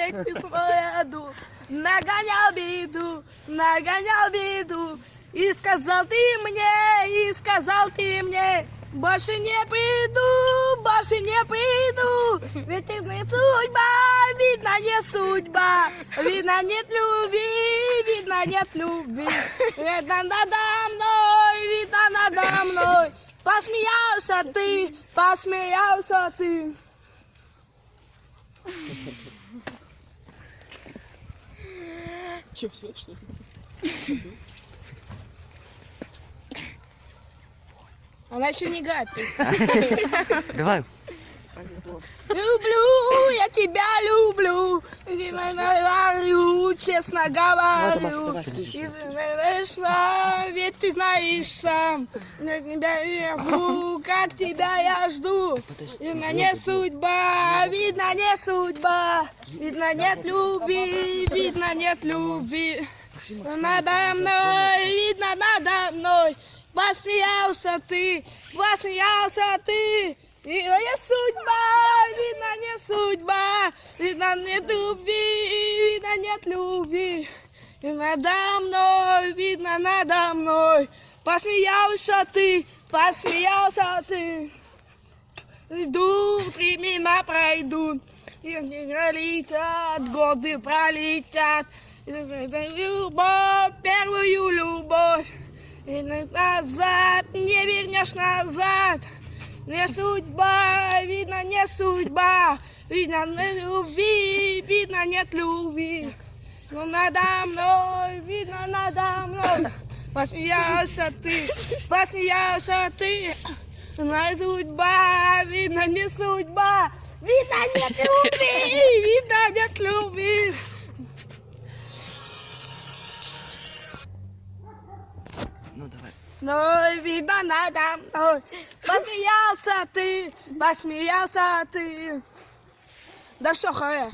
эти свояду, нагонял беду, и сказал ты мне, больше не приду, ведь это не судьба, видно не судьба, видно нет любви, видно надо мной, посмеялся ты. Че, все, что ли? Она еще не гад. Давай. Люблю, я тебя люблю, говорю, честно говорю, ведь ты знаешь сам, я тебя люблю, как тебя я жду, видно не судьба, видно нет любви, надо мной, посмеялся ты, видно не судьба, видно нет любви, и надо мной, посмеялся ты, иду, времена пройдут, и пролетят, годы пролетят, любовь, первую любовь, и назад, не вернешь назад. Не судьба, видно не судьба, видно нет любви. Но надо мной, посмеялся ты, не судьба, видно не судьба, видно нет любви. Ну давай. Но видно надо мной, посмеялся ты. Да все, харе.